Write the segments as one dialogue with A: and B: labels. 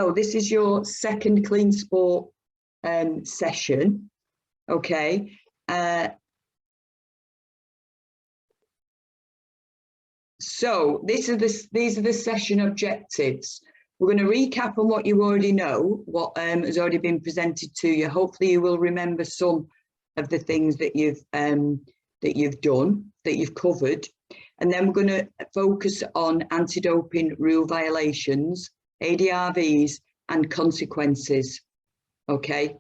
A: So this is your second clean sport session, okay? So these are the session objectives. We're going to recap on what you already know, what has already been presented to you. Hopefully you will remember some of the things that you've done, that you've covered. And then we're going to focus on anti-doping rule violations, ADRVs, and consequences. Okay.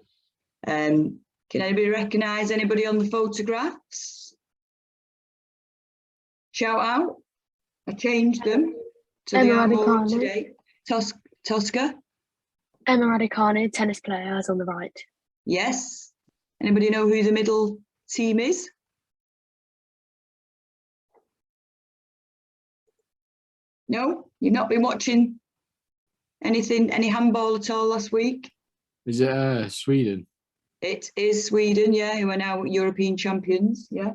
A: Can anybody recognise anybody on the photographs? Shout out. I changed them to the more today. Tosca?
B: Emma Raducanu, tennis player, is on the right.
A: Yes. Anybody know who the middle team is? No? You've not been watching anything, any handball at all last week?
C: Is it Sweden?
A: It is Sweden, yeah, who are now European champions, yeah.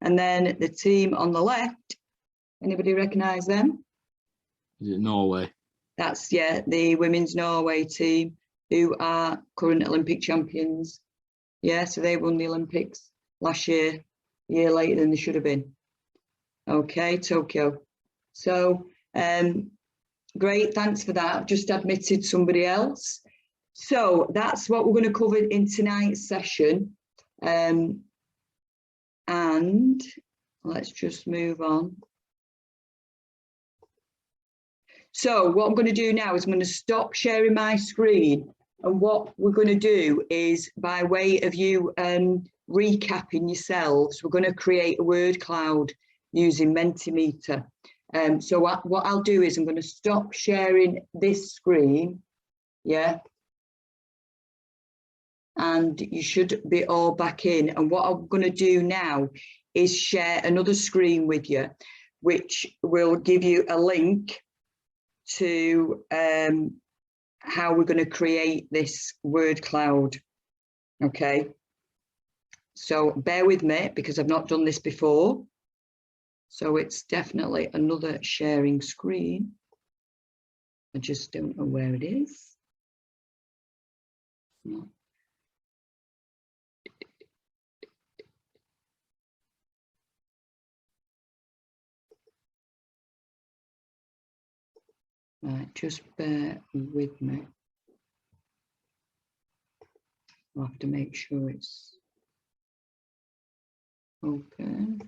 A: And then the team on the left, anybody recognise them?
C: Is it Norway?
A: That's, yeah, the women's Norway team, who are current Olympic champions. Yeah, so they won the Olympics last year, a year later than they should have been. Okay, Tokyo. So, great, thanks for that. I've just admitted somebody else. So that's what we're going to cover in tonight's session. And let's just move on. So what I'm going to do now is I'm going to stop sharing my screen. And what we're going to do is, by way of you recapping yourselves, we're going to create a word cloud using Mentimeter. So what I'll do is I'm going to stop sharing this screen. Yeah. And you should be all back in. And what I'm going to do now is share another screen with you, which will give you a link to how we're going to create this word cloud. Okay. So bear with me because I've not done this before. So it's definitely another sharing screen. I just don't know where it is. No. Right, just bear with me. I'll have to make sure it's open.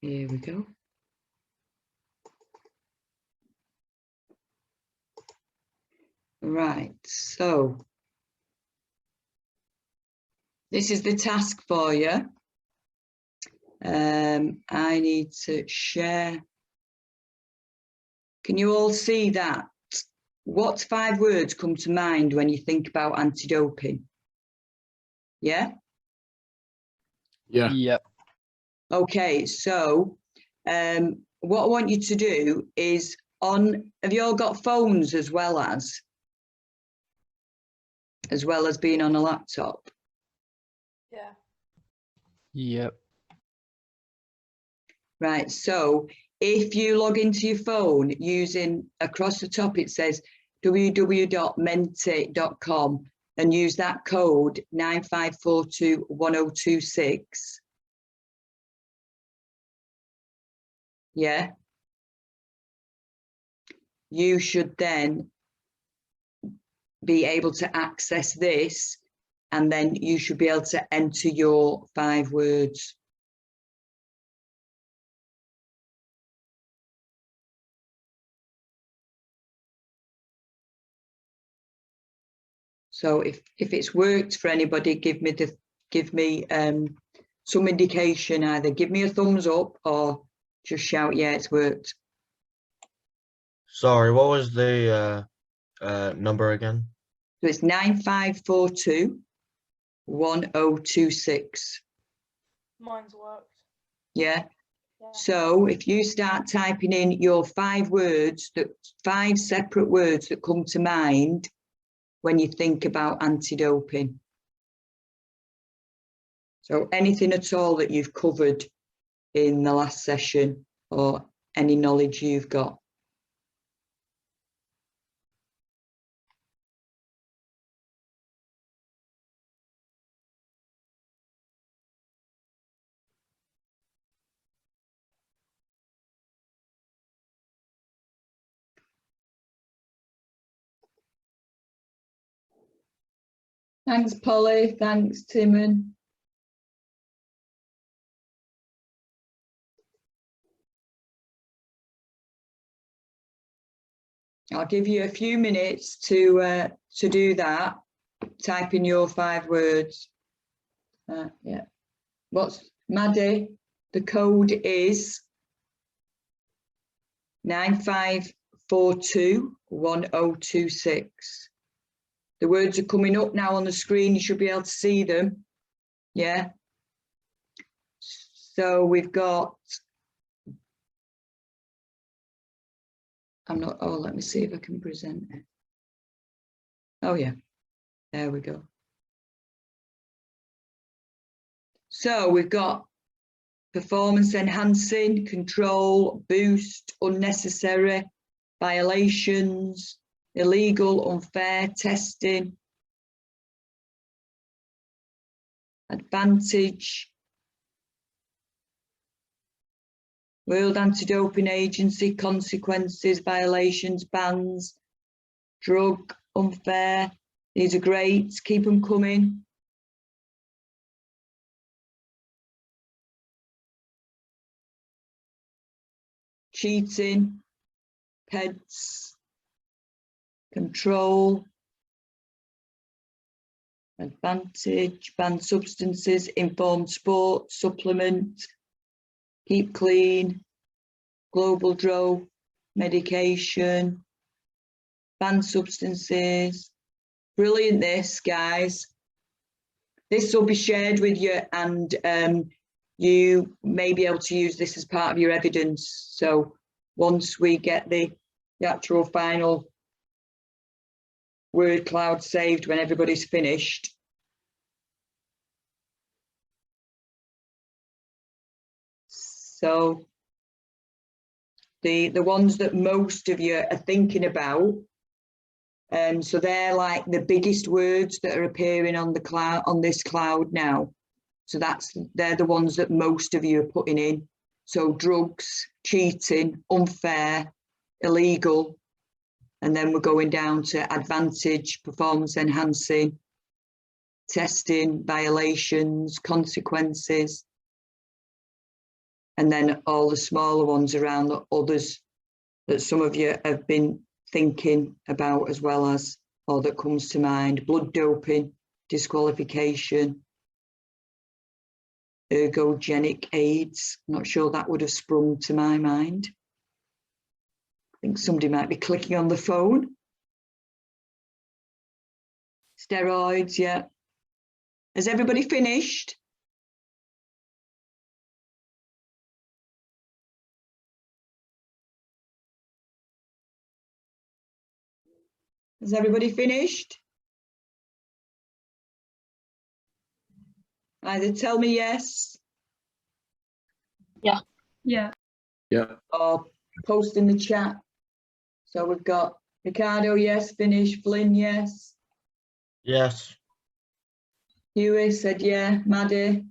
A: Here we go. Right, so this is the task for you. I need to share. Can you all see that? What 5 words come to mind when you think about anti-doping? Yeah?
C: Yeah.
D: Yep.
A: Okay, so what I want you to do is have you all got phones as well as being on a laptop?
E: Yeah.
D: Yep.
A: Right, so if you log into your phone using, across the top it says www.menti.com and use that code 95421026. Yeah. You should then be able to access this, and then you should be able to enter your 5 words. So if it's worked for anybody, give me some indication. Either give me a thumbs up or just shout, yeah, it's worked.
E: Sorry, what was the number again?
A: So it's 9542 1026.
F: Mine's worked.
A: Yeah.
F: Yeah.
A: So if you start typing in your 5 separate words that come to mind when you think about anti-doping. So anything at all that you've covered in the last session or any knowledge you've got. Thanks, Polly. Thanks, Timon. I'll give you a few minutes to do that. Type in your 5 words. Yeah. What's Maddie? The code is 9542 1026. The words are coming up now on the screen. You should be able to see them. Yeah. So we've got, let me see if I can present it. Oh yeah, there we go. So we've got performance enhancing, control, boost, unnecessary, violations, illegal, unfair, testing, advantage, World Anti-Doping Agency, consequences, violations, bans, drug, unfair. These are great, keep them coming. Cheating, PEDs, control, advantage, banned substances, informed sport, supplement, keep clean, global drug, medication, banned substances. Brilliant this, guys. This will be shared with you and you may be able to use this as part of your evidence. So once we get the actual final word cloud saved when everybody's finished. So the ones that most of you are thinking about, so they're like the biggest words that are appearing on the cloud, on this cloud now. So they're the ones that most of you are putting in. So drugs, cheating, unfair, illegal, and then we're going down to advantage, performance enhancing, testing, violations, consequences, and then all the smaller ones around the others that some of you have been thinking about as well as, or that comes to mind: blood doping, disqualification, ergogenic aids. I'm not sure that would have sprung to my mind. I think somebody might be clicking on the phone. Steroids, yeah. Has everybody finished? Has everybody finished? Either tell me yes.
B: Yeah.
F: Yeah.
C: Yeah.
A: Or post in the chat. So we've got Ricardo, yes. Finish. Flynn, yes.
E: Yes.
A: Huey said yeah. Maddie,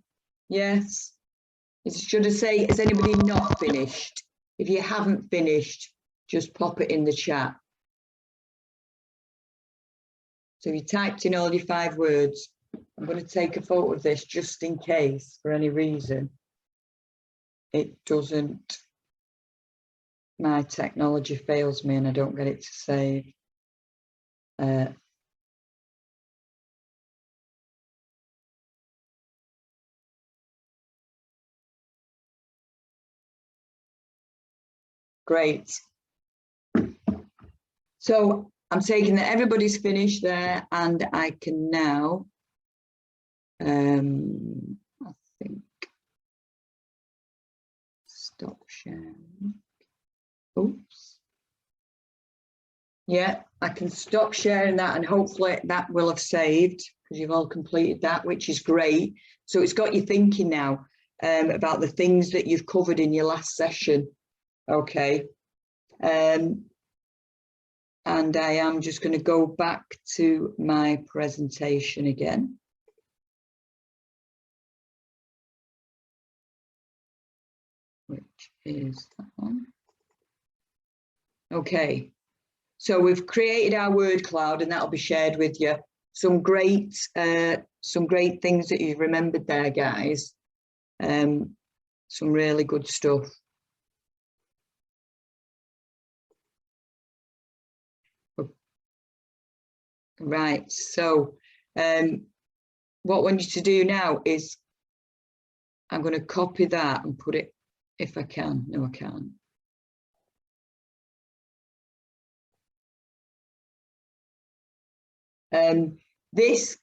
A: yes. Should I say, has anybody not finished? If you haven't finished, just pop it in the chat. So you typed in all your 5 words. I'm going to take a photo of this just in case, for any reason, it doesn't, my technology fails me and I don't get it to save. Great. So I'm taking that everybody's finished there, and I can now, I think, stop sharing. Oops. Yeah, I can stop sharing that, and hopefully that will have saved because you've all completed that, which is great. So it's got you thinking now about the things that you've covered in your last session. Okay. And I am just going to go back to my presentation again. Which is that one. Okay. So we've created our word cloud, and that'll be shared with you. Some great things that you've remembered there, guys. Some really good stuff. Right. So what I want you to do now is I'm going to copy that and put it, if I can. No, I can't. This,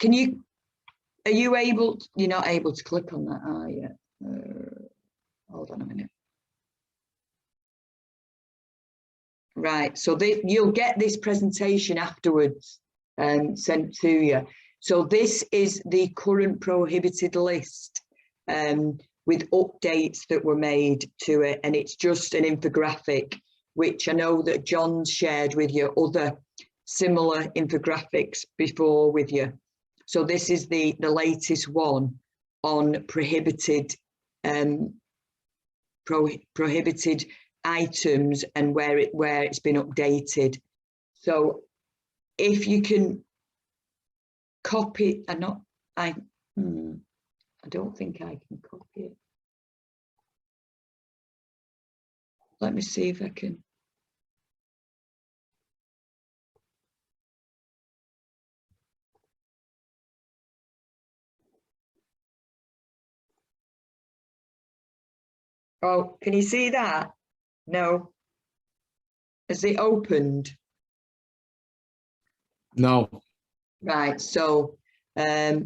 A: are you able, you're not able to click on that, are you? Hold on a minute. Right, so you'll get this presentation afterwards sent to you. So this is the current prohibited list with updates that were made to it, and it's just an infographic, which I know that John's shared with you other similar infographics before with you. So this is the latest one on prohibited prohibited items and where it's been updated. So if you can copy, I don't think I can copy it. Let me see if I can. Oh, can you see that? No. Has it opened?
C: No.
A: Right, so I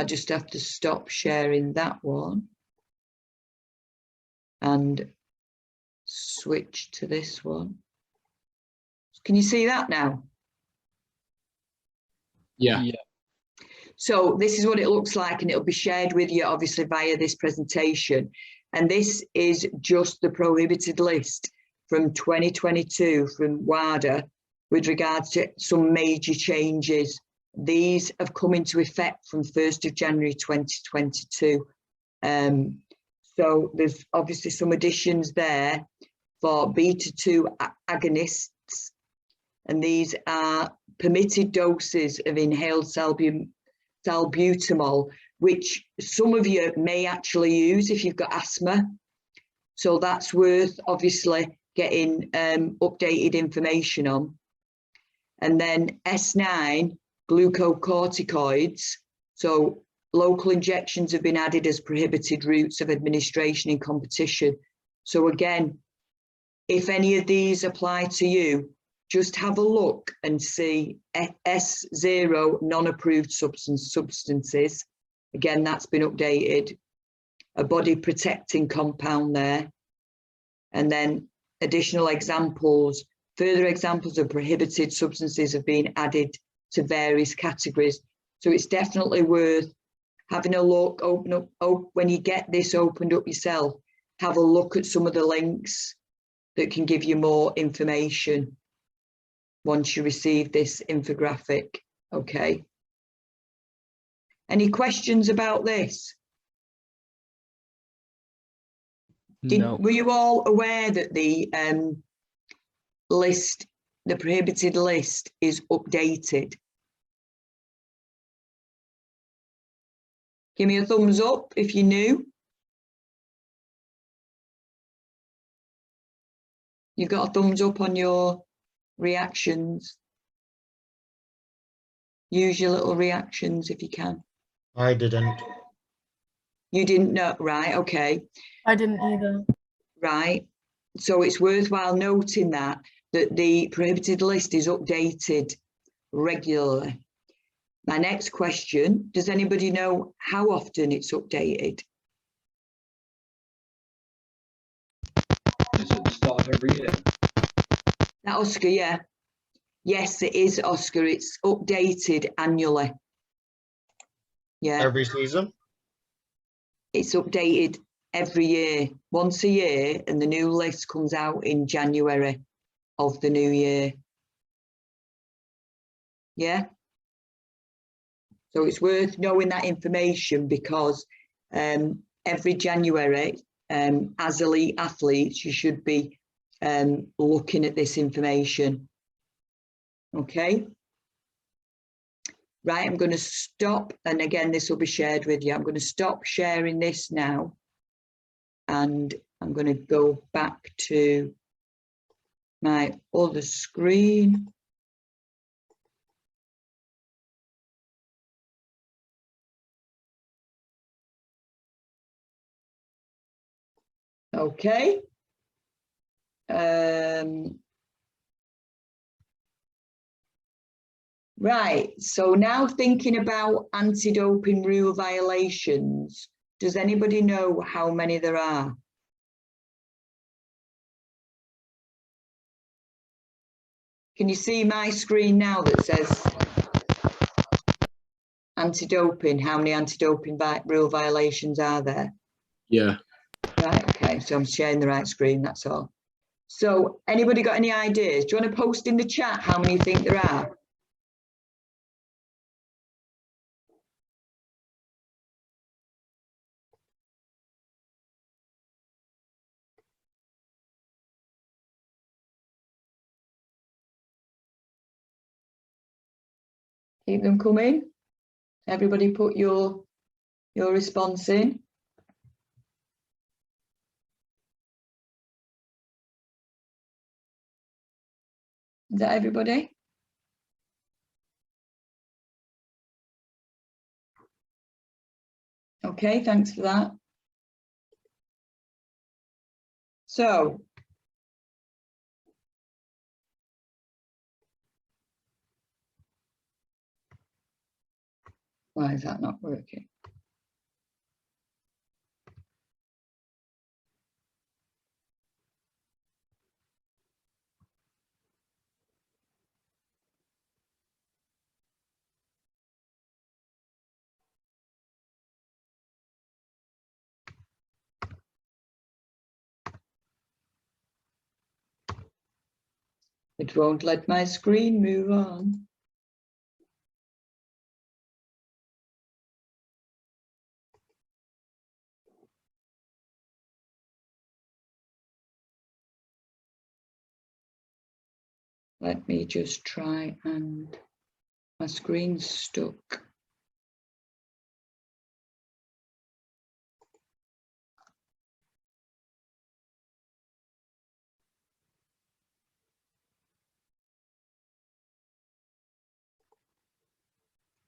A: just have to stop sharing that one and switch to this one. Can you see that now?
C: Yeah.
D: Yeah.
A: So this is what it looks like, and it'll be shared with you obviously via this presentation. And this is just the prohibited list from 2022 from WADA with regards to some major changes. These have come into effect from 1st of January 2022. So there's obviously some additions there for beta-2 agonists, and these are permitted doses of inhaled salbutamol, which some of you may actually use if you've got asthma. So that's worth obviously getting updated information on. And then S9 glucocorticoids. So local injections have been added as prohibited routes of administration in competition. So again, if any of these apply to you, just have a look and see S0 non-approved substances. Again, that's been updated. A body protecting compound there. And then additional examples, further examples of prohibited substances have been added to various categories. So it's definitely worth having a look, when you get this opened up yourself, have a look at some of the links that can give you more information once you receive this infographic. Okay. Any questions about this?
D: No.
A: Were you all aware that the list, the prohibited list, is updated? Give me a thumbs up if you knew. You got a thumbs up on your reactions. Use your little reactions if you can.
E: I didn't.
A: You didn't know, right? Okay,
F: I didn't either.
A: right. so it's worthwhile noting that the prohibited list is updated regularly. My next question, does anybody know how often it's updated?
G: Is it the start of every year?
A: That Oscar, yeah. Yes, it is, Oscar. It's updated annually. Yeah.
E: Every season?
A: It's updated every year, once a year, and the new list comes out in January of the new year. Yeah. So it's worth knowing that information because every January, as elite athletes, you should be looking at this information. Okay. Right, I'm going to stop, and again, this will be shared with you. I'm going to stop sharing this now, and I'm going to go back to my other screen. Okay. Right, so now thinking about anti-doping rule violations, does anybody know how many there are? Can you see my screen now that says anti-doping? How many anti-doping rule violations are there?
C: Yeah.
A: Right, okay, so I'm sharing the right screen, that's all. So anybody got any ideas? Do you want to post in the chat how many you think there are? Keep them coming. Everybody put your response in. Is that everybody? Okay, thanks for that. So, why is that not working? It won't let my screen move on. Let me just try, and my screen's stuck.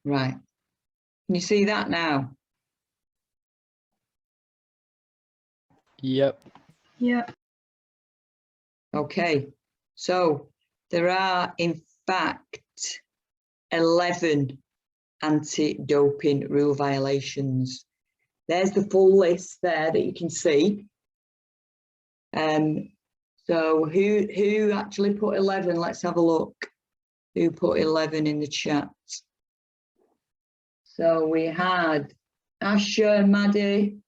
A: Right. Can you see that now?
D: Yep.
B: Yeah.
A: Okay. So there are, in fact, 11 anti-doping rule violations. There's the full list there that you can see. So who actually put 11? Let's have a look. Who put 11 in the chat? So we had Asher, Maddie,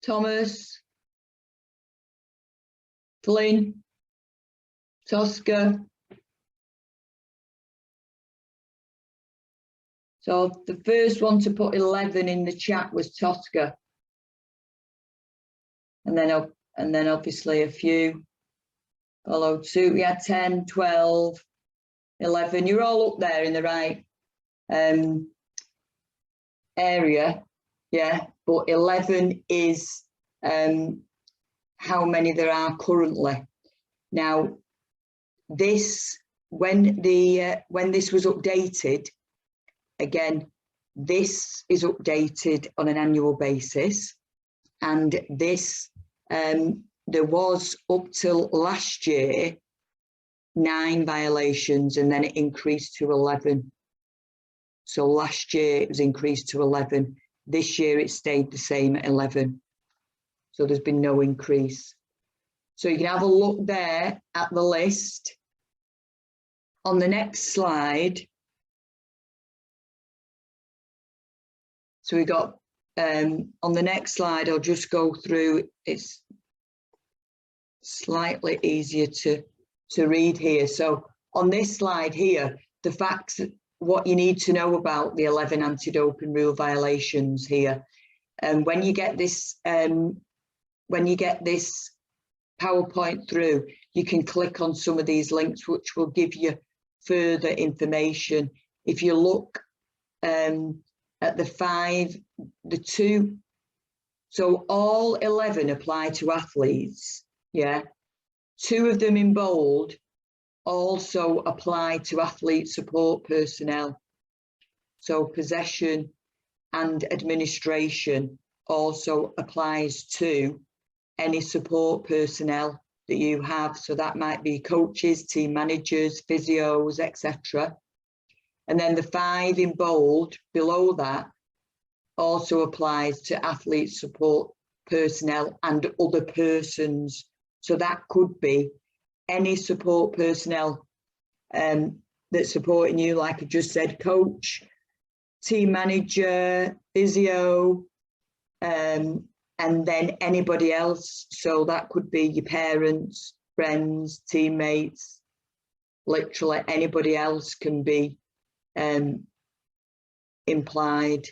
A: Thomas, Flynn, Tosca. So the first one to put 11 in the chat was Tosca. And then obviously a few followed suit. We had 10, 12, 11. You're all up there in the right area. Yeah, but 11 is how many there are currently. Now, this, when this was updated, again, this is updated on an annual basis. And this, there was up till last year 9 violations, and then it increased to 11. So last year it was increased to 11. This year it stayed the same at 11. So there's been no increase. So you can have a look there at the list. On the next slide, so we got, on the next slide, I'll just go through, it's slightly easier to read here. So on this slide here, the facts, what you need to know about the 11 anti-doping rule violations here. And when you get this PowerPoint through, you can click on some of these links, which will give you further information. If you look at the 2, so all 11 apply to athletes, yeah. 2 of them in bold also apply to athlete support personnel. So possession and administration also applies to any support personnel that you have. So that might be coaches, team managers, physios, etc. And then the 5 in bold below that also applies to athlete support personnel and other persons. So that could be any support personnel that's supporting you, like I just said, coach, team manager, physio, and then anybody else. So that could be your parents, friends, teammates, literally anybody else can be implied.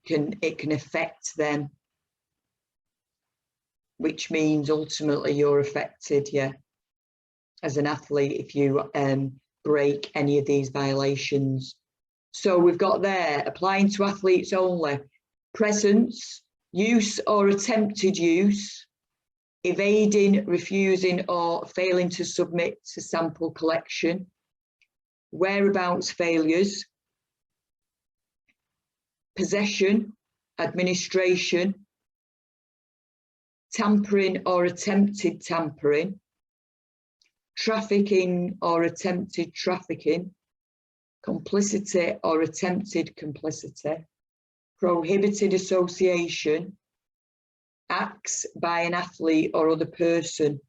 A: It can affect them, which means ultimately you're affected, yeah, as an athlete if you break any of these violations. So we've got there, applying to athletes only, presence, use or attempted use, evading, refusing or failing to submit to sample collection, whereabouts failures, possession, administration, tampering or attempted tampering, trafficking or attempted trafficking, complicity or attempted complicity, prohibited association, acts by an athlete or other person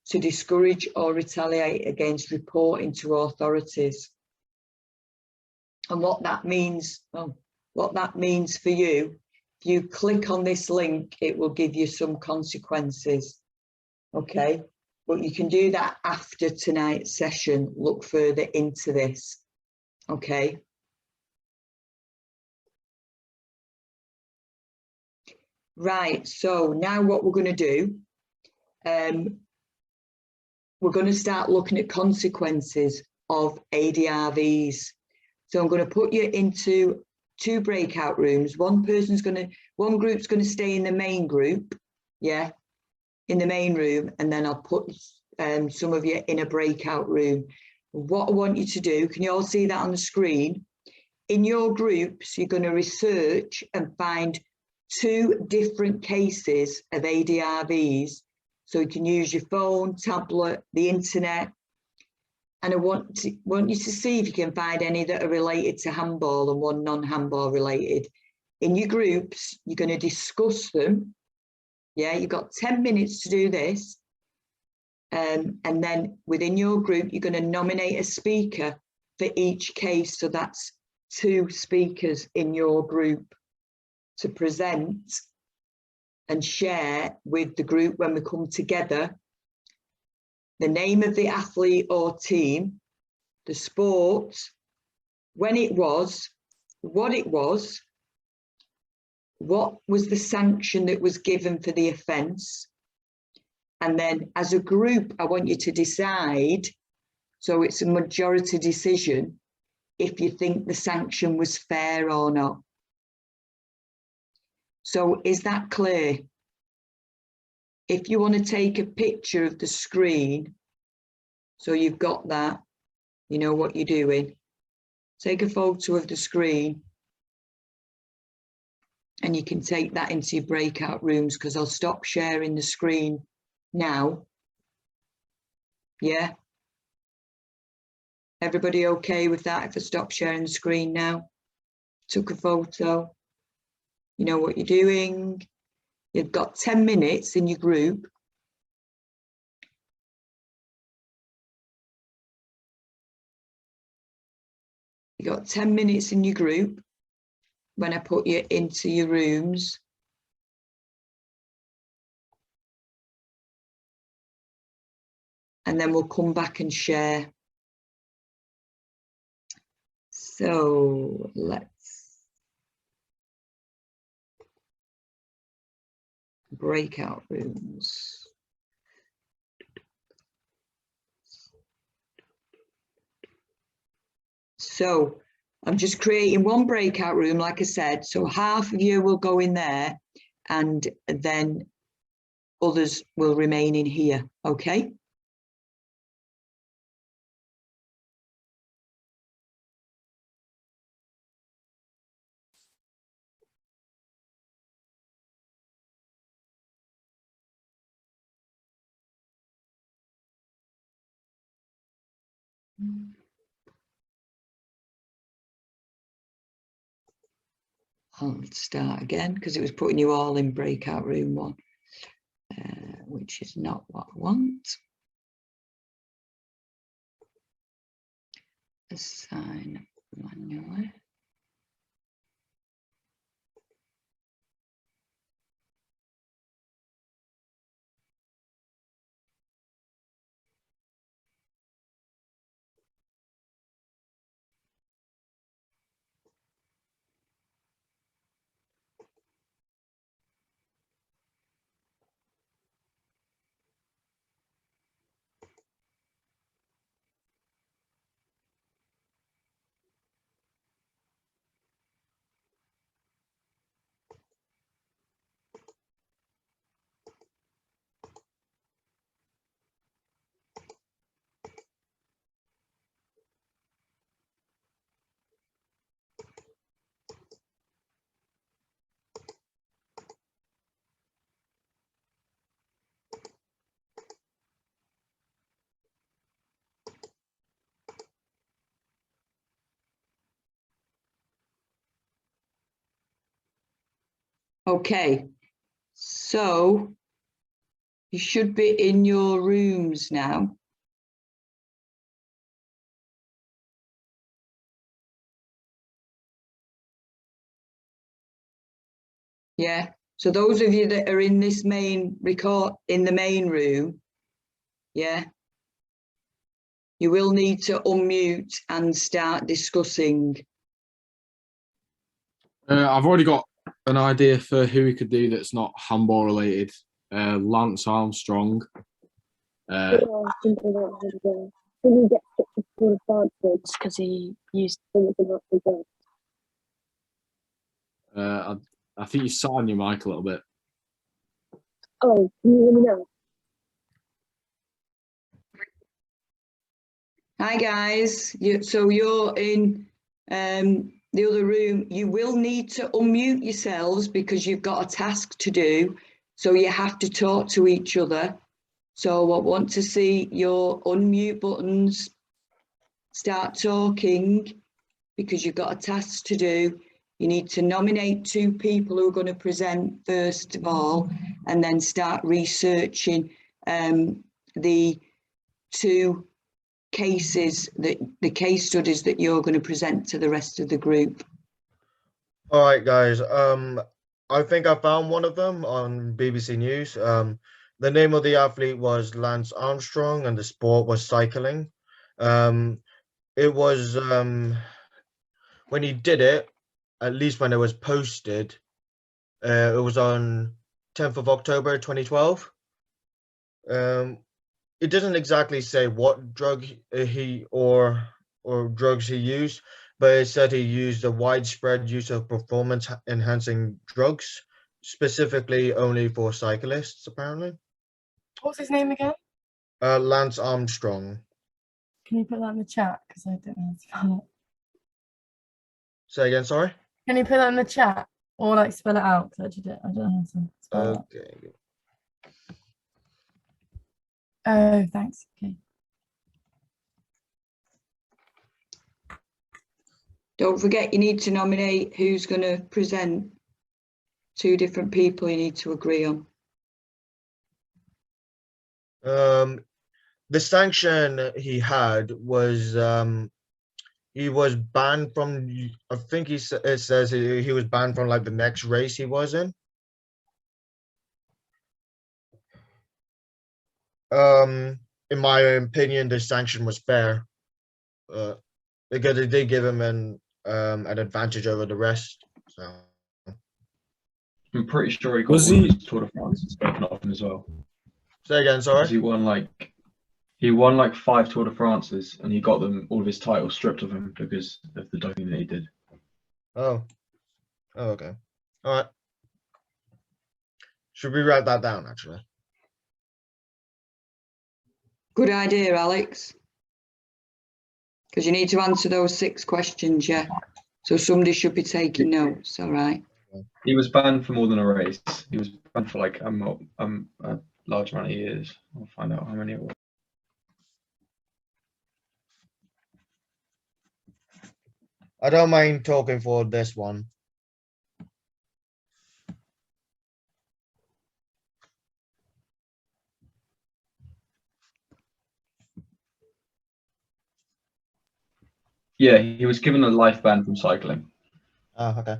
A: to discourage or retaliate against reporting to authorities. And what that means, for you, if you click on this link, it will give you some consequences, okay? But you can do that after tonight's session, look further into this, okay? Right, so now what we're going to do, we're going to start looking at consequences of ADRVs. So I'm going to put you into 2 breakout rooms. One group's going to stay in the main group, yeah, in the main room, and then I'll put some of you in a breakout room. What I want you to do, can you all see that on the screen? In your groups, you're going to research and find 2 different cases of ADRVs. So you can use your phone, tablet, the internet. And I want you to see if you can find any that are related to handball and one non-handball related. In your groups, you're going to discuss them. Yeah, you've got 10 minutes to do this. And then within your group, you're going to nominate a speaker for each case. So that's 2 speakers in your group to present and share with the group when we come together. The name of the athlete or team, the sport, when it was, what was the sanction that was given for the offence. And then as a group, I want you to decide, so it's a majority decision, if you think the sanction was fair or not. So is that clear? If you want to take a picture of the screen, so you've got that, you know what you're doing. Take a photo of the screen. And you can take that into your breakout rooms, because I'll stop sharing the screen now. Yeah. Everybody okay with that if I stop sharing the screen now? Took a photo. You know what you're doing. You've got 10 minutes in your group. You got 10 minutes in your group when I put you into your rooms. And then we'll come back and share. So let's breakout rooms. So I'm just creating one breakout room, like I said. So half of you will go in there and then others will remain in here. Okay. I'll start again because it was putting you all in breakout room one, which is not what I want. Assign manually. Okay, so you should be in your rooms now. Yeah, so those of you that are in this main in the main room, yeah, you will need to unmute and start discussing.
C: I've already got an idea for who we could do that's not handball related. Lance Armstrong.
B: Can he get to school advantage because he used to do
C: I think you sat on your mic a little bit.
B: Oh, can you hear me now?
A: Hi guys, so you're in the other room. You will need to unmute yourselves because you've got a task to do. So you have to talk to each other. So I want to see your unmute buttons. Start talking because you've got a task to do. You need to nominate 2 people who are going to present first of all, and then start researching the 2 cases, the case studies that you're going to present to the rest of the group.
E: All right, guys. I think I found one of them on BBC News. The name of the athlete was Lance Armstrong, and the sport was cycling. It was when he did it, at least when it was posted, it was on 10th of October 2012. It doesn't exactly say what drug he or drugs he used, but it said he used a widespread use of performance enhancing drugs, specifically only for cyclists, apparently.
G: What's his name again?
E: Lance Armstrong.
G: Can you put that in the chat? Because I don't know how to spell it.
E: Say again, sorry?
G: Can you put that in the chat? Or like spell it out, because I don't know how to spell it.
E: Okay.
G: Oh, thanks. Okay.
A: Don't forget, you need to nominate who's going to present. 2 different people you need to agree on.
E: The sanction he had was he was banned from. I think it says he was banned from like the next race he was in. In my opinion, the sanction was fair, because it did give him an advantage over the rest. So
H: I'm pretty sure he got
C: Was
H: one of
C: he-
H: his Tour de France taken off him as well.
E: say again, sorry.
H: 'Cause he won like 5 Tour de France's and he got them all of his titles stripped of him because of the doping that he did.
E: Oh, okay, all right. Should we write that down? Actually,
A: Good idea, Alex. Because you need to answer those 6 questions, yeah. So somebody should be taking notes, all right?
H: He was banned for more than a race. He was banned for like a large amount of years. I'll find out how many it was.
E: I don't mind talking for this one.
H: Yeah, he was given a life ban from cycling.
E: Oh, okay.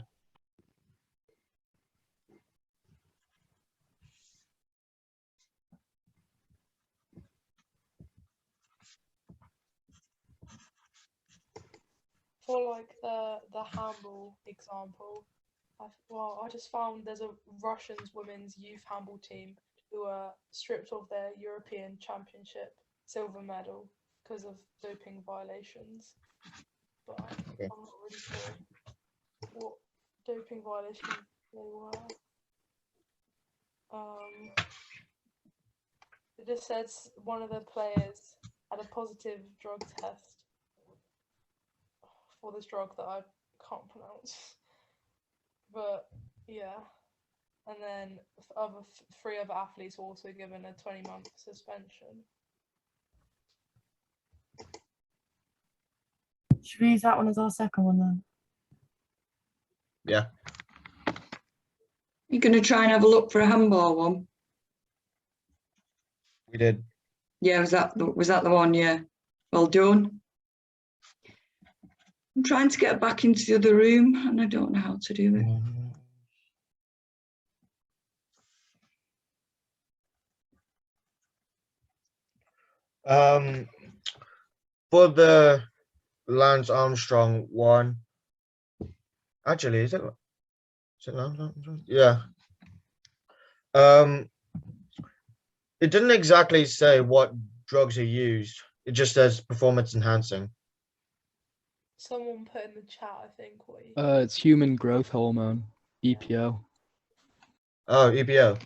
F: For like the handball example, I just found there's a Russian's women's youth handball team who were stripped of their European Championship silver medal because of doping violations. But
E: Okay.
F: I'm not really sure what doping violations they were. It just says one of the players had a positive drug test for this drug that I can't pronounce. But yeah, and then 3 other athletes were also given a 20-month suspension.
G: Should we use that one as our second one then?
E: Yeah.
A: You're going to try and have a look for a handball one?
E: We did.
A: Yeah, was that the one? Yeah. Well done. I'm trying to get back into the other room and I don't know how to do it.
E: For the Lance Armstrong one, actually, is it Lance Armstrong? Yeah. It didn't exactly say what drugs he used. It just says performance enhancing.
F: Someone put in the chat, I think, what he...
D: It's human growth hormone, EPO.
E: Oh, EPO.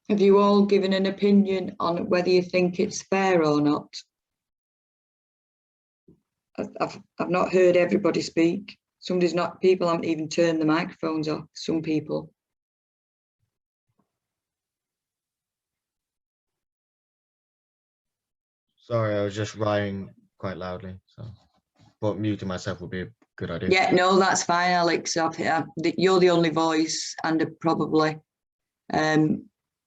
A: Have you all given an opinion on whether you think it's fair or not? I've not heard everybody speak. People haven't even turned the microphones off, some people.
E: Sorry, I was just writing quite loudly, so but muting myself would be a good idea.
A: Yeah, no, that's fine, Alex. You're the only voice and probably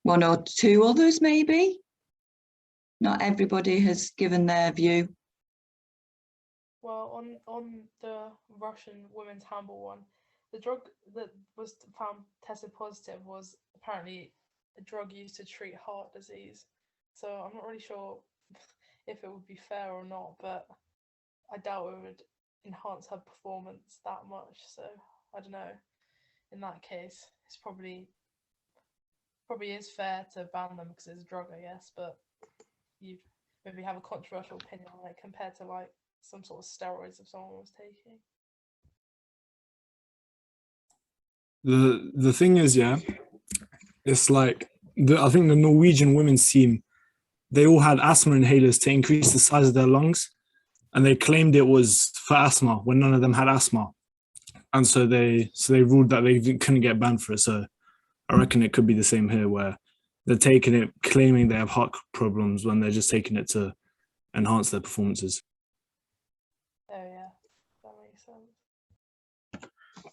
A: one or two others, maybe. Not everybody has given their view.
F: Well, on the Russian women's handball one, the drug that was found tested positive was apparently a drug used to treat heart disease. So I'm not really sure if it would be fair or not, but I doubt it would enhance her performance that much. So I don't know. In that case, it's probably is fair to ban them because it's a drug, I guess. But you maybe have a controversial opinion on it compared to like some sort of steroids if someone was taking.
C: The thing is, yeah, it's like I think the Norwegian women's team, they all had asthma inhalers to increase the size of their lungs, and they claimed it was for asthma when none of them had asthma, and so they ruled that they couldn't get banned for it. So I reckon it could be the same here, where they're taking it claiming they have heart problems when they're just taking it to enhance their performances.
F: Oh yeah, that makes sense.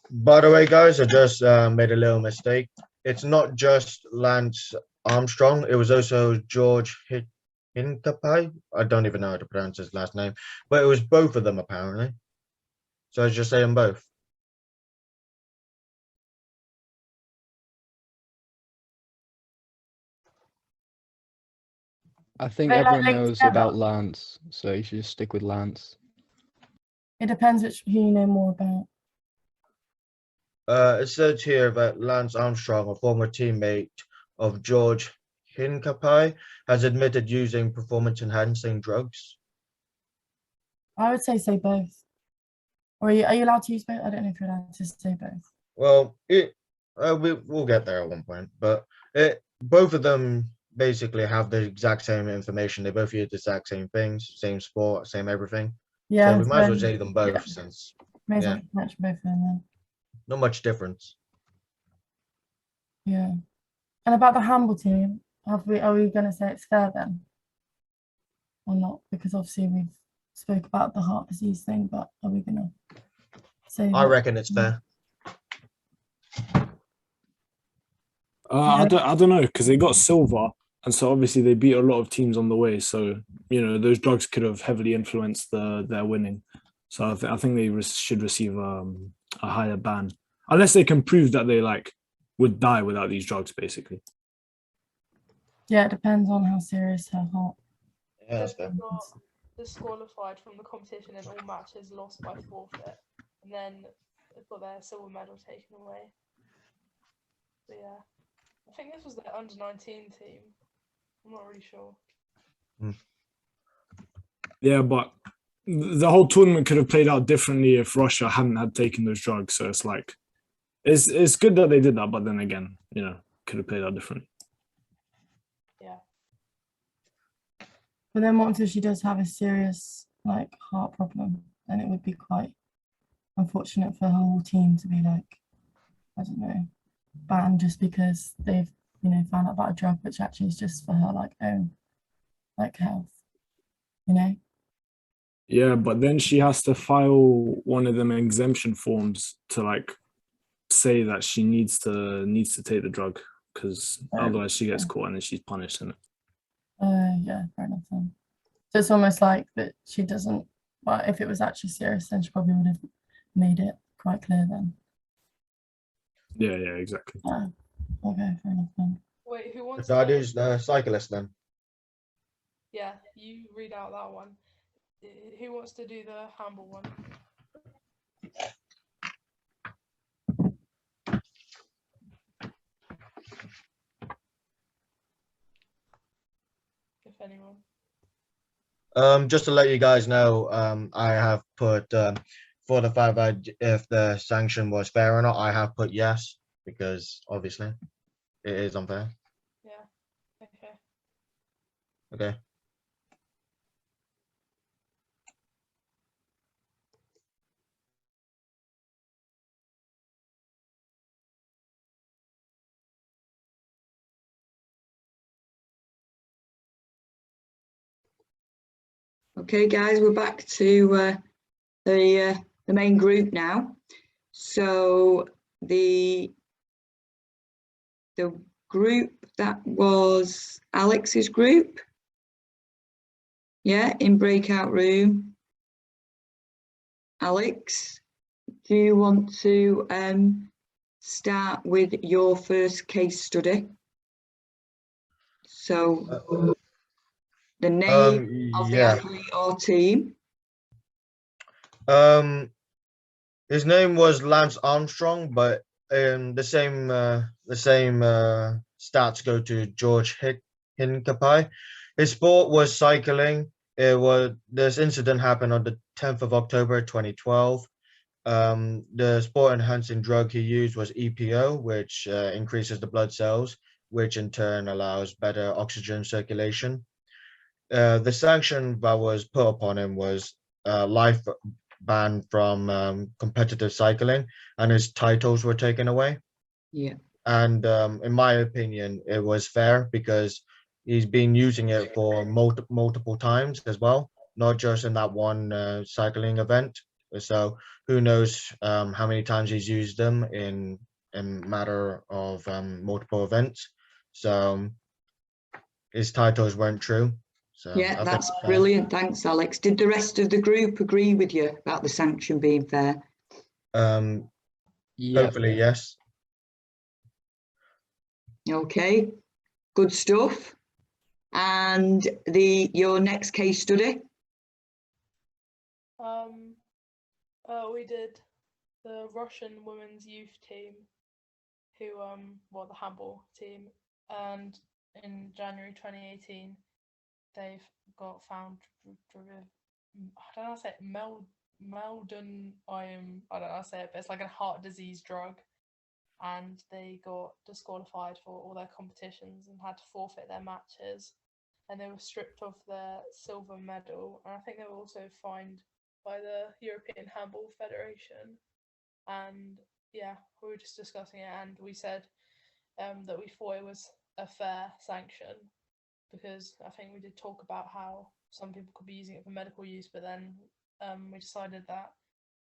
E: By the way, guys, I just made a little mistake. It's not just Lance Armstrong. It was also George Hinkapai. I don't even know how to pronounce his last name, but it was both of them apparently. So I was just saying both.
D: I think
G: They, like,
D: everyone
G: linked
D: knows
G: together.
D: about Lance, so you should just stick with Lance.
G: It depends who you know more about.
E: It says here that Lance Armstrong, a former teammate of George Hinkapai, has admitted using performance-enhancing drugs.
G: I would say both. Or are you allowed to use both? I don't know if you're allowed to say both.
E: Well, we'll get there at one point, but both of them basically have the exact same information. They both use the exact same things, same sport, same everything.
G: Yeah.
E: So we might as well
G: so-
E: say them both,
G: yeah.
E: since
G: May as
E: yeah.
G: well mention both of them then.
E: not much difference.
G: Yeah. And about the handball team, are we going to say it's fair then? Or not? Because obviously we've spoke about the heart disease thing, but are we going to say
E: I
G: that-
E: reckon it's fair.
C: I don't know, because they got silver, and so obviously they beat a lot of teams on the way. So those drugs could have heavily influenced their winning. So I think they should receive a higher ban, unless they can prove that they would die without these drugs, basically.
G: Yeah, it depends on how serious her heart.
E: Yeah, that's fair.
F: They've got disqualified from the competition in all matches, lost by forfeit, and then they've got their silver medal taken away. But yeah, I think this was their under-19 team. I'm not really sure.
C: Yeah, but the whole tournament could have played out differently if Russia hadn't had taken those drugs. So it's good that they did that, but then again, could have played out differently.
F: Yeah.
G: But then what if she does have a serious heart problem? Then it would be quite unfortunate for her whole team to be I don't know, banned just because they've found out about a drug which actually is just for her own health.
C: Yeah, but then she has to file one of them exemption forms to say that she needs to take the drug, because otherwise she gets caught and then she's punished in it.
G: Yeah, fair enough then. So it's almost like that she doesn't, well, if it was actually serious, then she probably would have made it quite clear then.
C: Yeah, exactly.
G: Okay, fair enough then.
F: Wait, who wants
E: So I
F: to?
E: do the cyclist then.
F: Yeah, you read out that one. Who wants to do the handball one? If anyone.
E: Just to let you guys know, I have put for the fact that if the sanction was fair or not, I have put yes, because obviously it is unfair.
F: Yeah. Okay.
E: Okay.
A: Okay, guys, we're back to the main group now. So the group, that was Alex's group. Yeah, in breakout room. Alex, do you want to start with your first case study? So the name of the
E: Yeah.
A: athlete or team.
E: His name was Lance Armstrong, but the same stats go to George Hincapi. His sport was cycling. This incident happened on the 10th of October 2012. The sport enhancing drug he used was EPO, which increases the blood cells, which in turn allows better oxygen circulation. The sanction that was put upon him was life ban from competitive cycling, and his titles were taken away.
A: Yeah.
E: And in my opinion, it was fair because he's been using it for multiple times as well, not just in that one cycling event. So who knows how many times he's used them in matter of multiple events. So his titles weren't true. So I
A: Yeah,
E: think
A: that's brilliant. Thanks, Alex. Did the rest of the group agree with you about the sanction being fair?
D: Yeah.
E: hopefully yes.
A: Okay, good stuff. And your next case study?
F: We did the Russian women's youth team, who well, the handball team, and in January 2018, they've got found. I don't know how to say it. Meldon. I don't know how to say it, but it's like a heart disease drug, and they got disqualified for all their competitions and had to forfeit their matches, and they were stripped of their silver medal, and I think they were also fined by the European Handball Federation. And yeah, we were just discussing it, and we said that we thought it was a fair sanction, because I think we did talk about how some people could be using it for medical use, but then we decided that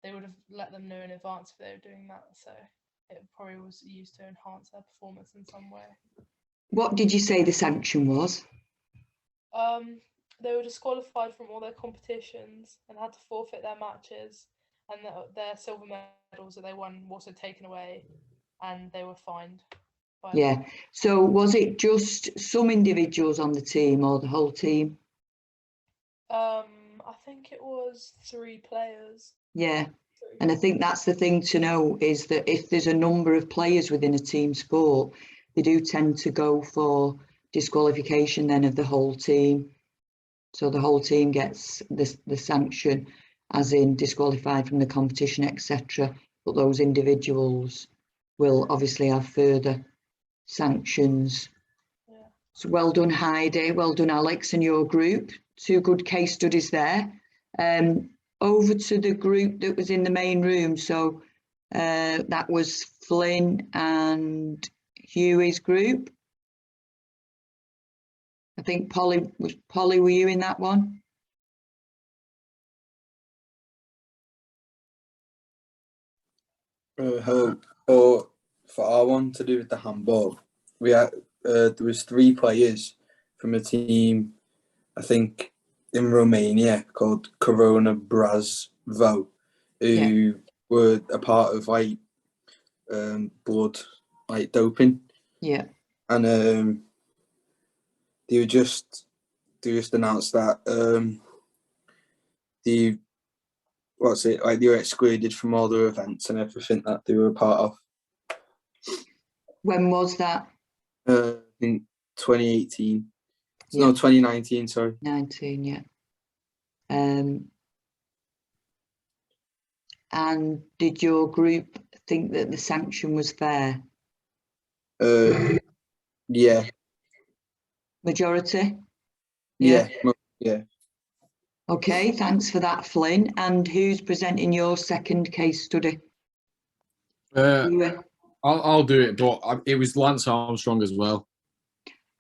F: they would have let them know in advance if they were doing that, so it probably was used to enhance their performance in some way.
A: What did you say the sanction was?
F: They were disqualified from all their competitions and had to forfeit their matches, and their silver medals that they won were also taken away, and they were fined.
A: Yeah. So was it just some individuals on the team or the whole team?
F: I think it was 3 players.
A: Yeah. And I think that's the thing to know, is that if there's a number of players within a team sport, they do tend to go for disqualification then of the whole team. So the whole team gets the sanction, as in disqualified from the competition, etc. But those individuals will obviously have further sanctions.
F: Yeah.
A: So well done, Heidi. Well done, Alex, and your group. 2 good case studies there. Over to the group that was in the main room. So that was Flynn and Huey's group. I think Polly, were you in that one?
I: For our one to do with the handball, we had there was 3 players from a team, I think, in Romania called Corona Brasvo, who were a part of like blood like doping.
A: Yeah.
I: And they just announced that they were excluded from all the events and everything that they were a part of.
A: When was that?
I: In 2018.
A: Yeah.
I: No, 2019, sorry.
A: 19, yeah. And did your group think that the sanction was fair?
I: Yeah.
A: Majority?
I: Yeah.
A: Okay, thanks for that, Flynn. And who's presenting your second case study?
J: I'll do it, but it was Lance Armstrong as well.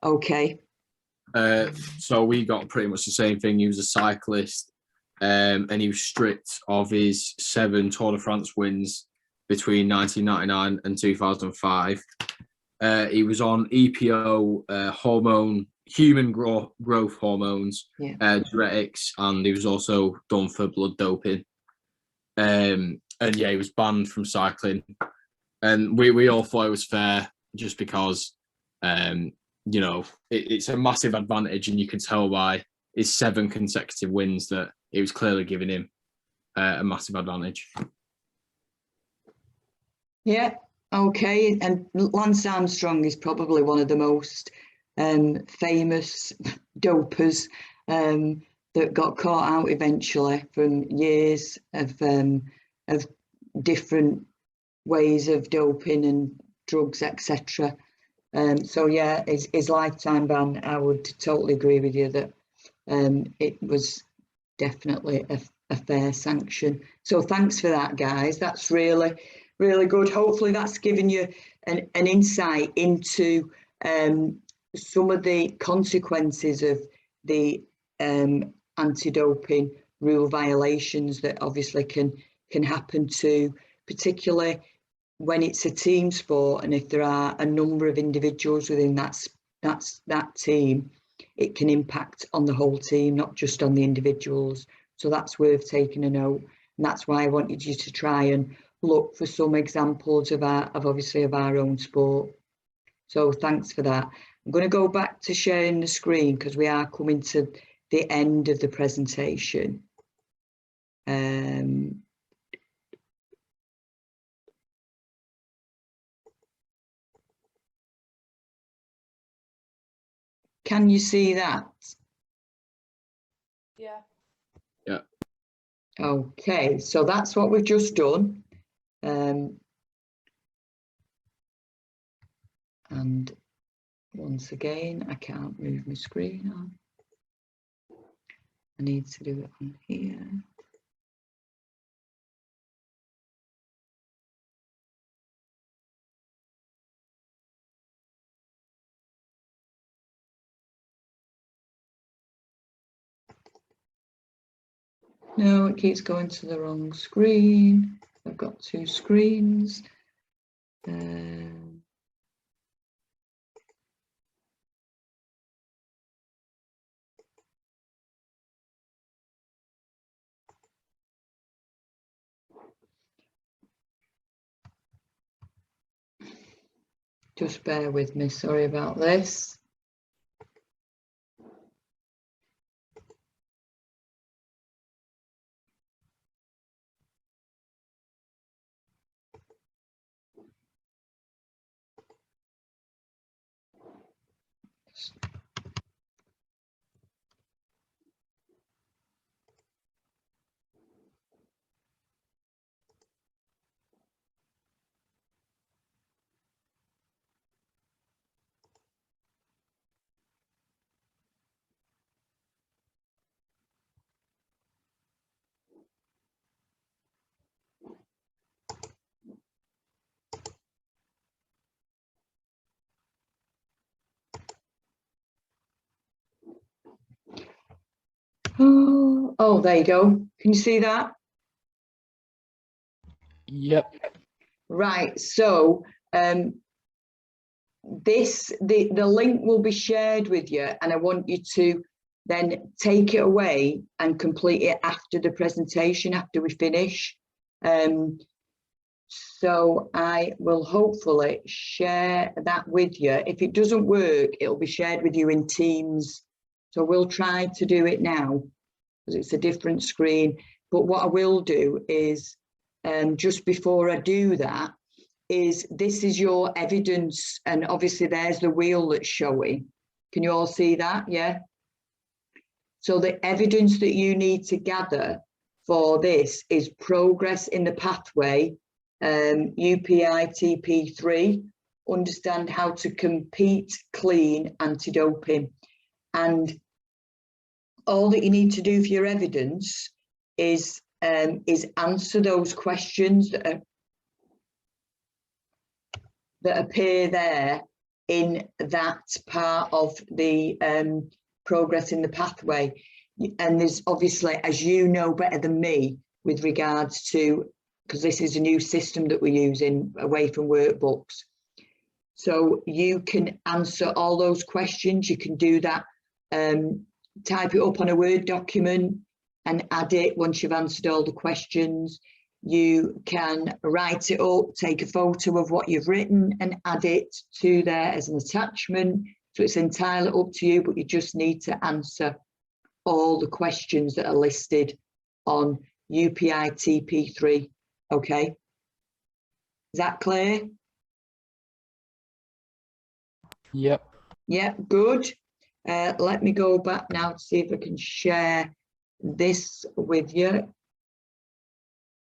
A: Okay.
J: So we got pretty much the same thing. He was a cyclist, and he was stripped of his 7 Tour de France wins between 1999 and 2005. He was on EPO, hormone, human growth hormones,
A: Yeah.
J: diuretics, and he was also done for blood doping. And yeah, he was banned from cycling. And we all thought it was fair just because, you know, it's a massive advantage, and you can tell by his 7 consecutive wins that it was clearly giving him a massive advantage.
A: Yeah, okay. And Lance Armstrong is probably one of the most famous dopers that got caught out eventually from years of different ways of doping and drugs, etc. So yeah, his lifetime ban, I would totally agree with you that it was definitely a fair sanction. So thanks for that, guys. That's really good. Hopefully that's given you an insight into some of the consequences of the anti-doping rule violations that obviously can happen to, particularly when it's a team sport, and if there are a number of individuals within that team, it can impact on the whole team, not just on the individuals. So that's worth taking a note, and that's why I wanted you to try and look for some examples of obviously our own sport. So thanks for that. I'm going to go back to sharing the screen because we are coming to the end of the presentation. Can you see that?
F: Yeah.
J: Yeah.
A: Okay, so that's what we've just done. And once again, I can't move my screen on. I need to do it on here. No, it keeps going to the wrong screen. I've got 2 screens. Just bear with me, sorry about this. Oh, there you go. Can you see that?
D: Yep.
A: Right, so the link will be shared with you, and I want you to then take it away and complete it after the presentation, after we finish. So I will hopefully share that with you. If it doesn't work, it'll be shared with you in Teams. So we'll try to do it now because it's a different screen. But what I will do is, just before I do that, this is your evidence, and obviously there's the wheel that's showing. Can you all see that? Yeah. So the evidence that you need to gather for this is progress in the pathway, UPI TP3, understand how to compete clean, anti-doping. And all that you need to do for your evidence is answer those questions that appear there in that part of the progress in the pathway. And there's obviously, as you know better than me, with regards to, because this is a new system that we're using away from workbooks, So you can answer all those questions. You can do that, type it up on a Word document and add it once you've answered all the questions. You can write it up, take a photo of what you've written and add it to there as an attachment. So it's entirely up to you, but you just need to answer all the questions that are listed on UPI TP3. Okay. Is that clear?
D: Yep.
A: Yeah, good. Let me go back now to see if I can share this with you.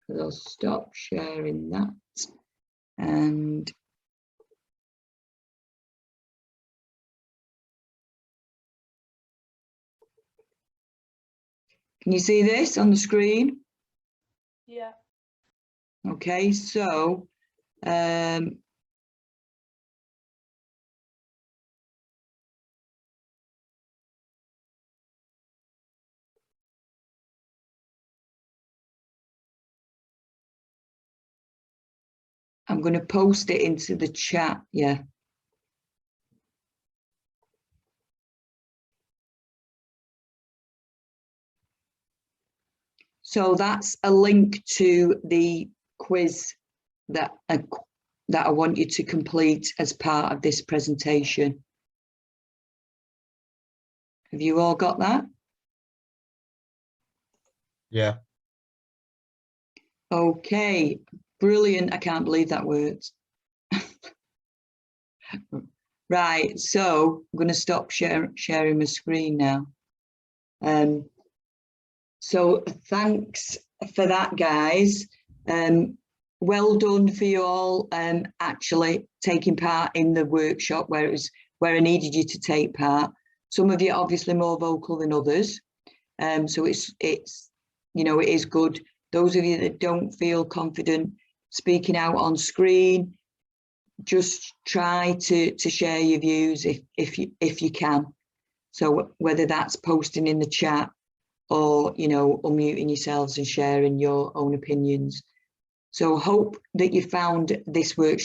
A: I'll stop sharing that. And can you see this on the screen?
F: Yeah.
A: Okay, so I'm going to post it into the chat. Yeah. So that's a link to the quiz that I want you to complete as part of this presentation. Have you all got that?
E: Yeah.
A: Okay, brilliant. I can't believe that worked. Right, so I'm going to stop sharing my screen now. So thanks for that, guys. Well done for you all actually taking part in the workshop where I needed you to take part. Some of you are obviously more vocal than others. So it's you know, it is good. Those of you that don't feel confident speaking out on screen, just try to share your views if you can. So whether that's posting in the chat or, you know, unmuting yourselves and sharing your own opinions. So hope that you found this workshop